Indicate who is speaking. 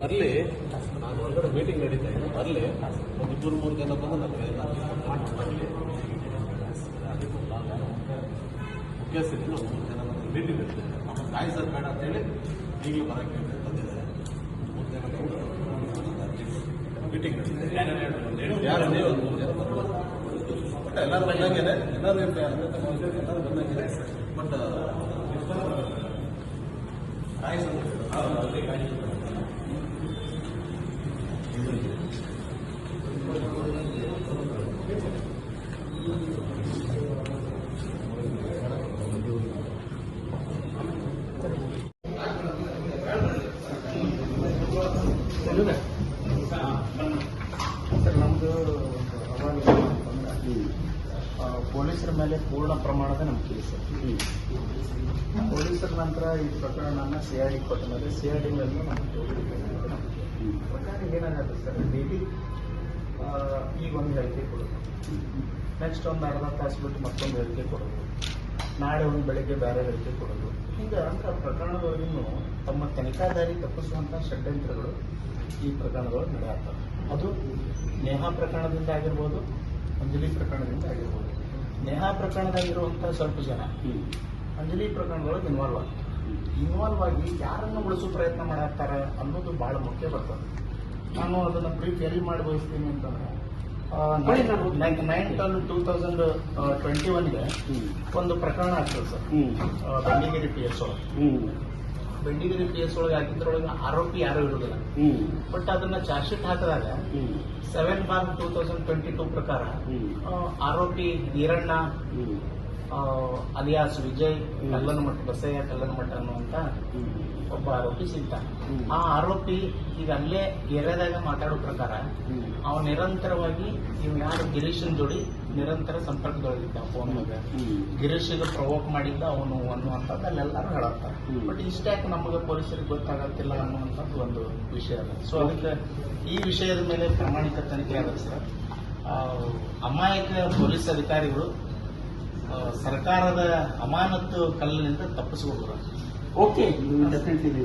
Speaker 1: ಅಲ್ಲಿ ನಾನು ಹೊರಗಡೆ ಮೀಟಿಂಗ್ ನಡೀತಾ ಇದ್ದೆ. ಅಲ್ಲಿ ಒಂದು 2-3 ಜನ ಬಂದು ನನಗೆ ಮುಖ್ಯಸ್ಥರಿಗೆ ನಾವು 3 ಜನ ಮೀಟಿಂಗ್ ನಡೀತಿದ್ದೆ. ನಮ್ಮ ಕಾಯಿ ಸರ್ ಬೇಡ ಅಂತೇಳಿ ಈಗಲೂ ಬರೋಕ್ಕೆ ಬಂದಿದ್ದಾರೆ. 3 ಜನ ಮೀಟಿಂಗ್ ನಡೀತಿದೆ. ಯಾರು ನೀವು ಒಂದು 3 ಜನ ಬರ್ಬೋದು. ಬಟ್ ಎಲ್ಲರೂ ಬಂದಂಗಿದೆ, ಎಲ್ಲರೂ ಬಂದಂಗಿದೆ. ಬಟ್ ಕಾಯಿ ಸರ್
Speaker 2: ಸರ್, ನಮ್ಮದು ಪೊಲೀಸರ ಮೇಲೆ ಪೂರ್ಣ ಪ್ರಮಾಣದ ನಂಬಿಕೆ ಸರ್. ಪೊಲೀಸರ ನಂತರ ಈ ಪ್ರಕರಣನ CID ಕೊಟ್ಟ ಮೇಲೆ CID ಮೇಲೂ ನಮಗೆ ಪ್ರಕಾರ ಏನಾಗುತ್ತೆ ಸರ್, ಡೈಲಿ ಈಗ ಒಂದು ಹೇಳಿಕೆ ಕೊಡೋದು, ನೆಕ್ಸ್ಟ್ ಒಂದು ಅರ್ಧ ತಾಸು ಬಿಟ್ಟು ಮತ್ತೊಂದು ಹೇಳಿಕೆ ಕೊಡೋದು, ನಾಳೆ ಒಂದು ಬೆಳಗ್ಗೆ ಬೇರೆ ಹೇಳಿಕೆ ಕೊಡೋದು, ಹೀಗೆ ಅಂತ ಪ್ರಕರಣಗಳಿಗೂ ತಮ್ಮ ತನಿಖಾದಾರಿ ತಪ್ಪಿಸುವಂಥ ಷಡ್ಯಂತ್ರಗಳು ಈ ಪ್ರಕರಣಗಳು ನಡೆಯುತ್ತವೆ. ಅದು ನೇಹಾ ಪ್ರಕರಣದಿಂದ ಆಗಿರ್ಬೋದು, ಅಂಜಲಿ ಪ್ರಕರಣದಿಂದ ಆಗಿರ್ಬೋದು. ನೇಹಾ ಪ್ರಕರಣದಾಗಿರುವಂಥ ಸ್ವಲ್ಪ ಜನ ಅಂಜಲಿ ಪ್ರಕರಣದೊಳಗೆ ಇನ್ವಾಲ್ವ್ ಆಗಿ ಯಾರನ್ನು ಉಳಿಸೋ ಪ್ರಯತ್ನ ಮಾಡತ್ತಾರ ಅನ್ನೋದು ಬಹಳ ಮುಖ್ಯ ಬರ್ತದೆ. ನಾನು ಅದನ್ನು ಬ್ರೀಫ್ ಎಲ್ಲಿ ಮಾಡಿ ಬಯಸ್ತೀನಿ ಅಂತಂದ್ರೆ 9/10/2021ಗೆ ಒಂದು ಪ್ರಕರಣ ಆಗ್ತದೆ ಸರ್, ಬೆಂಡಿಗೇರಿ PS ಒಳಗೆ. ಬೆಂಡಿಗೇರಿ PS ಒಳಗೆ ಹಾಕಿದ್ರೊಳಗೆ ಆರೋಪಿ ಯಾರು ಇರುವುದಿಲ್ಲ. ಬಟ್ ಅದನ್ನ ಚಾರ್ಜ್ ಶೀಟ್ ಹಾಕಿದಾಗ 7/2022 ಪ್ರಕಾರ ಆರೋಪಿ ಈರಣ್ಣ ಅಲಿಯಾಸ್ ವಿಜಯ್ ಕಲ್ಲನಮಠ, ಬಸಯ್ಯ ಕಲ್ಲನಮಠ ಅನ್ನುವಂತ ಒಬ್ಬ ಆರೋಪಿ ಸಿಗ್ತಾನೆ. ಆ ಆರೋಪಿ ಈಗ ಅಲ್ಲೇ ಏರಿಯಾದಾಗ ಮಾತಾಡೋ ಪ್ರಕಾರ ಅವ ನಿರಂತರವಾಗಿ ಇವ್ ಯಾರು ಗಿರೀಶನ್ ಜೋಡಿ ನಿರಂತರ ಸಂಪರ್ಕದೊಳಗಿದ್ದ. ಫೋನ್ ಮೇಲೆ ಗಿರೀಶಿಗೆ ಪ್ರವೋಕ್ ಮಾಡಿದ್ದ ಅವನು ಅನ್ನುವಂಥದ್ದು ಅಲ್ಲೆಲ್ಲರೂ ಹೇಳತ್ತಾರೆ. ಬಟ್ ಇಷ್ಟ್ಯಾಕೆ ನಮಗೆ ಪೊಲೀಸರಿಗೆ ಗೊತ್ತಾಗತ್ತಿಲ್ಲ ಅನ್ನುವಂಥದ್ದು ಒಂದು ವಿಷಯ ಅದ. ಸೊ ಅದಕ್ಕೆ ಈ ವಿಷಯದ ಮೇಲೆ ಪ್ರಾಮಾಣಿಕ ತನಿಖೆ ಆಗುತ್ತೆ ಸರ್. ಅಮಾಯಕ ಪೊಲೀಸ್ ಅಧಿಕಾರಿಗಳು ಸರ್ಕಾರದ ಅಮಾನತ್ತು ಕಲ್ಲಿನಿಂದ ತಪ್ಪಿಸಿಕೊಂಡು
Speaker 3: ಓಕೆ, ಡೆಫಿನೆಟ್ಲಿ